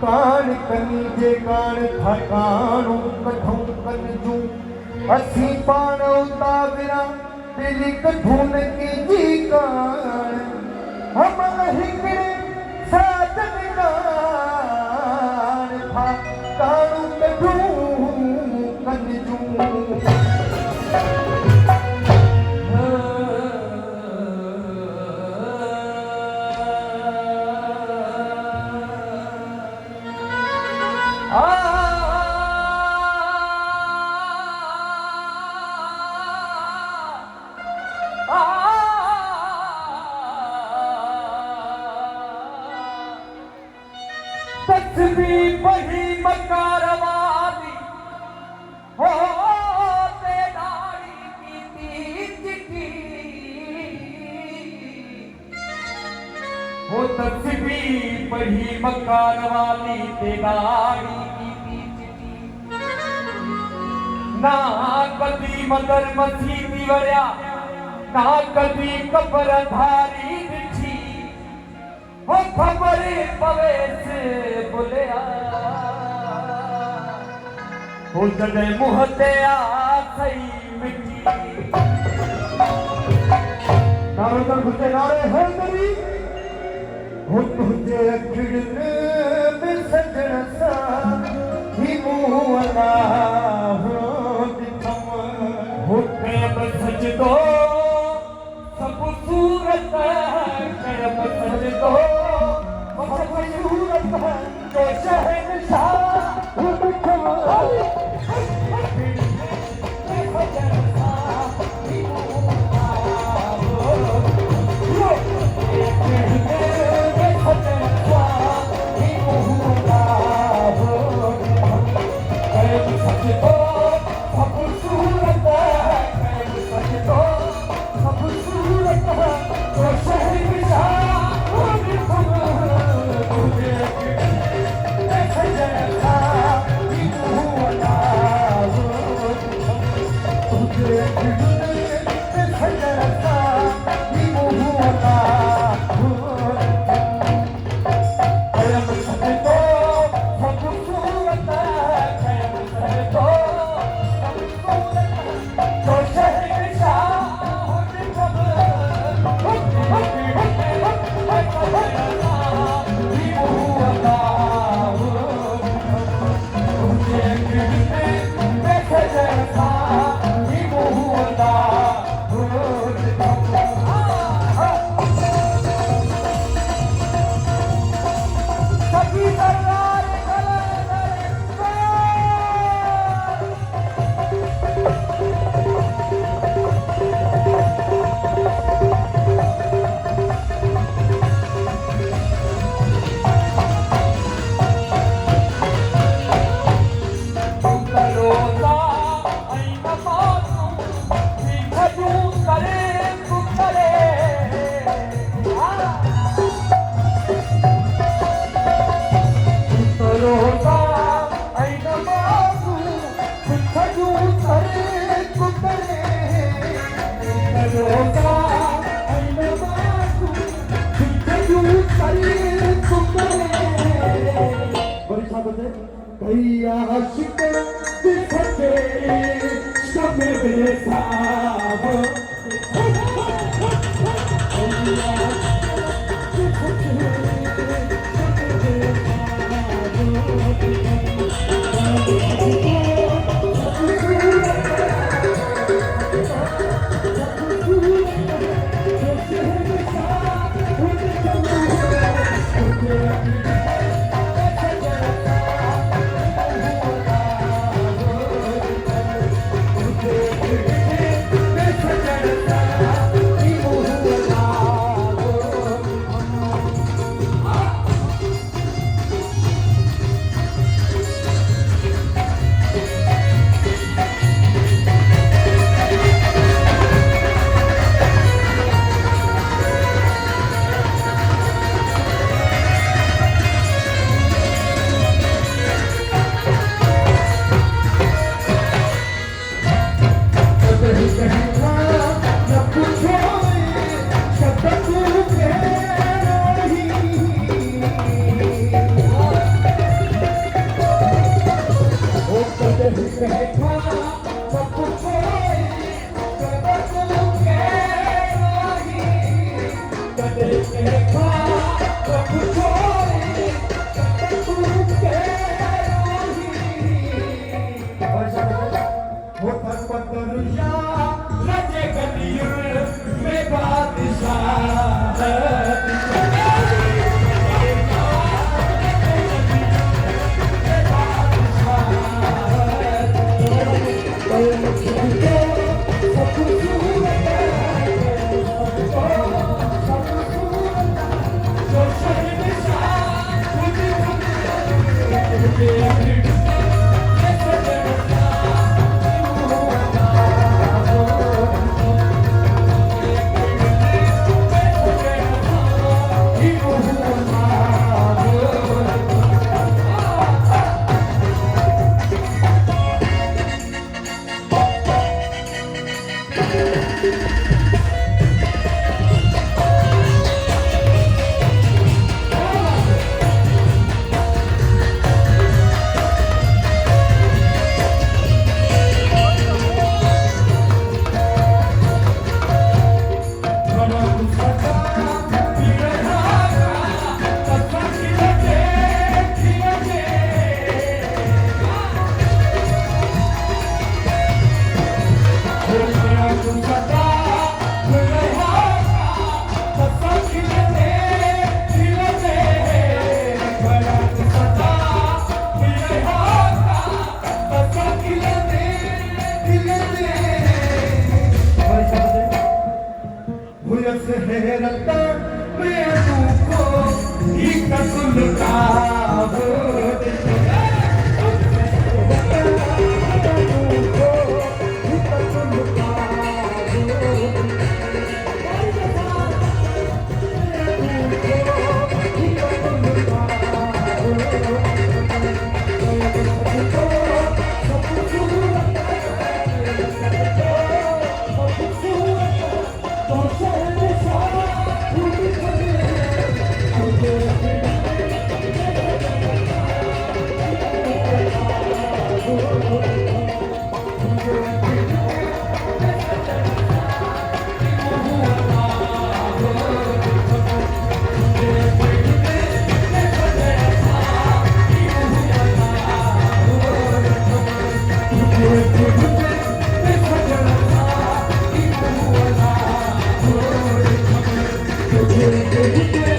कान कनी जे कान ठकाणू कठों कन जू असी पाण उतावरा दिल कठून की जी कान हम हिकड़े साजन कान ठकाणू कठों कन जू तस्वीर बही मकारवादी हो ते दाढ़ी की चिट्ठी हो तस्वीर बही मकारवादी ते दाढ़ी की चिट्ठी ना कदी मदर मसीदी वरिया ना कदी कबर धारी दिठी हो खबर पवे से बोलिया हो जॾहिं मुंहं ते आ सही मिठी नारो कर घुसे नारे हैदरी हो तुझे अखिड़ने में सजन सा ही मुँह अल्लाह दिखम हो प्रेम सजदो सब सूरत प्रेम सजदो सब सूरत तो शहंशाह हो दिखम भैया आशिक दिखते सब बेसाब हुयस हैरत में को एक सुलका Thank you.